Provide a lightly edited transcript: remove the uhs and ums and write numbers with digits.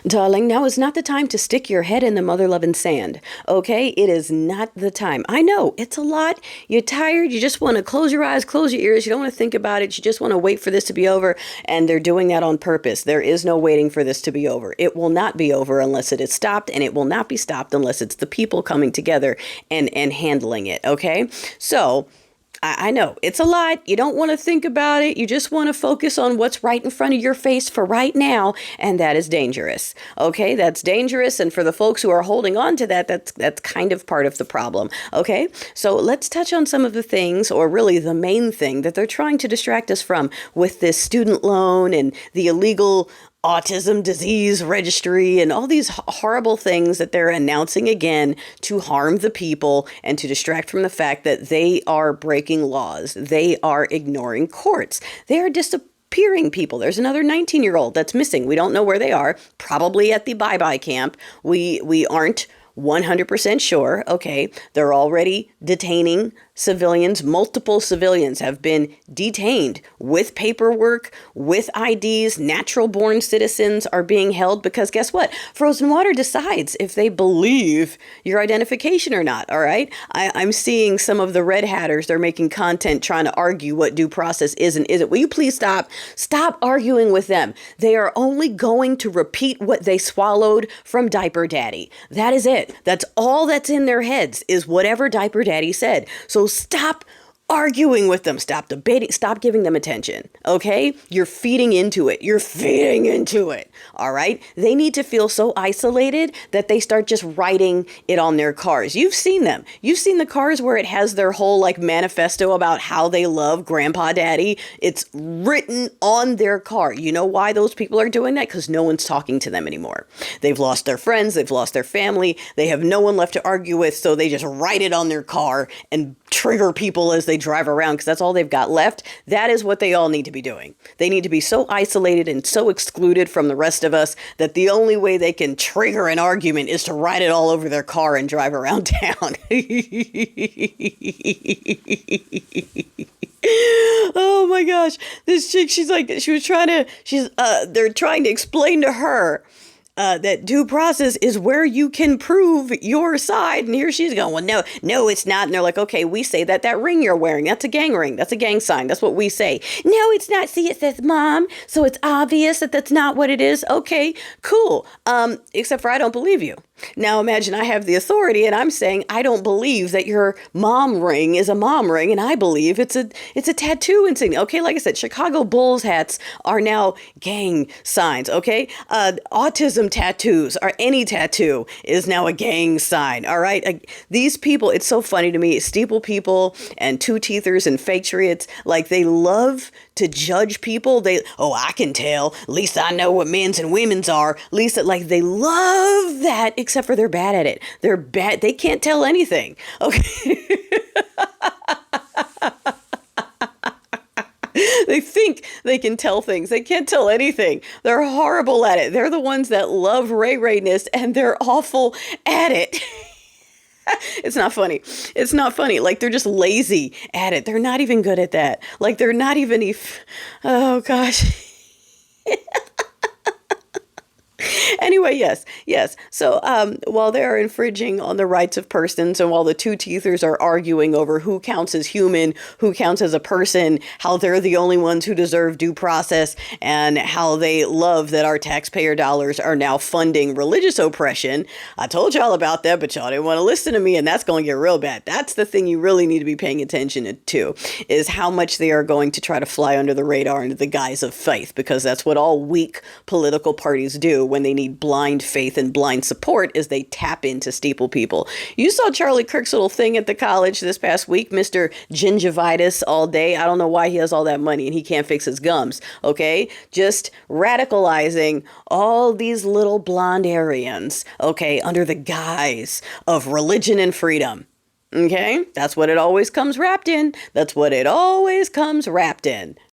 Darling, now is not the time to stick your head in the mother loving sand. Okay? It is not the time. I know it's a lot. You're tired. You just want to close your eyes, close your ears. You don't want to think about it. You just want to wait for this to be over. And they're doing that on purpose. There is no waiting for this to be over. It will not be over unless it is stopped, and it will not be stopped unless it's the people coming together and handling it. Okay? So, I know it's a lot. You don't want to think about it. You just want to focus on what's right in front of your face for right now. And that is dangerous. Okay. That's dangerous. And for the folks who are holding on to that, that's kind of part of the problem. Okay. So let's touch on some of the things, or really the main thing that they're trying to distract us from with this student loan and the illegal autism disease registry and all these horrible things that they're announcing again to harm the people and to distract from the fact that they are breaking laws. They are ignoring courts. They are disappearing people. There's another 19-year-old that's missing. We don't know where they are, probably at the bye-bye camp. We aren't 100% sure. Okay, they're already detaining civilians. Multiple civilians have been detained with paperwork, with IDs. Natural born citizens are being held because guess what? Frozen Water decides if they believe your identification or not. All right. I'm seeing some of the Red Hatters. They're making content trying to argue what due process is and isn't. Will you please stop? Stop arguing with them. They are only going to repeat what they swallowed from Diaper Daddy. That is it. That's all that's in their heads is whatever Diaper Daddy said. So stop arguing with them. Stop debating. Stop giving them attention. Okay? You're feeding into it. You're feeding into it. All right? They need to feel so isolated that they start just writing it on their cars. You've seen them. You've seen the cars where it has their whole like manifesto about how they love Grandpa Daddy. It's written on their car. You know why those people are doing that? Because no one's talking to them anymore. They've lost their friends. They've lost their family. They have no one left to argue with. So they just write it on their car and trigger people as they drive around because that's all they've got left. That is what they all need to be doing. They need to be so isolated and so excluded from the rest of us that the only way they can trigger an argument is to write it all over their car and drive around town. Oh my gosh. This chick, they're trying to explain to her that due process is where you can prove your side. And here she's going, well, no, it's not. And they're like, okay, we say that ring you're wearing, that's a gang ring. That's a gang sign. That's what we say. No, it's not. See, it says mom. So it's obvious that that's not what it is. Okay, cool. Except for I don't believe you. Now imagine I have the authority and I'm saying I don't believe that your mom ring is a mom ring, and I believe it's a tattoo insignia. Okay, like I said, Chicago Bulls hats are now gang signs. Okay, autism tattoos, or any tattoo is now a gang sign. All right, these people, it's so funny to me. Steeple people and two-teethers and fake chariots, like they love to judge people. I can tell. At least I know what men's and women's are. At least like they love that, except for they're bad at it. They're bad. They can't tell anything. Okay. They think they can tell things. They can't tell anything. They're horrible at it. They're the ones that love Ray-Rayness, and they're awful at it. It's not funny. It's not funny. Like, they're just lazy at it. They're not even good at that. Like, they're not even oh, gosh. Anyway, yes. So while they are infringing on the rights of persons, and while the two-teethers are arguing over who counts as human, who counts as a person, how they're the only ones who deserve due process, and how they love that our taxpayer dollars are now funding religious oppression. I told y'all about that, but y'all didn't want to listen to me, and that's going to get real bad. That's the thing you really need to be paying attention to, is how much they are going to try to fly under the radar under the guise of faith, because that's what all weak political parties do when they need blind faith and blind support, is they tap into steeple people. You saw Charlie Kirk's little thing at the college this past week, Mr. Gingivitis all day. I don't know why he has all that money and he can't fix his gums. Okay. Just radicalizing all these little blonde Aryans. Okay. Under the guise of religion and freedom. Okay. That's what it always comes wrapped in. That's what it always comes wrapped in.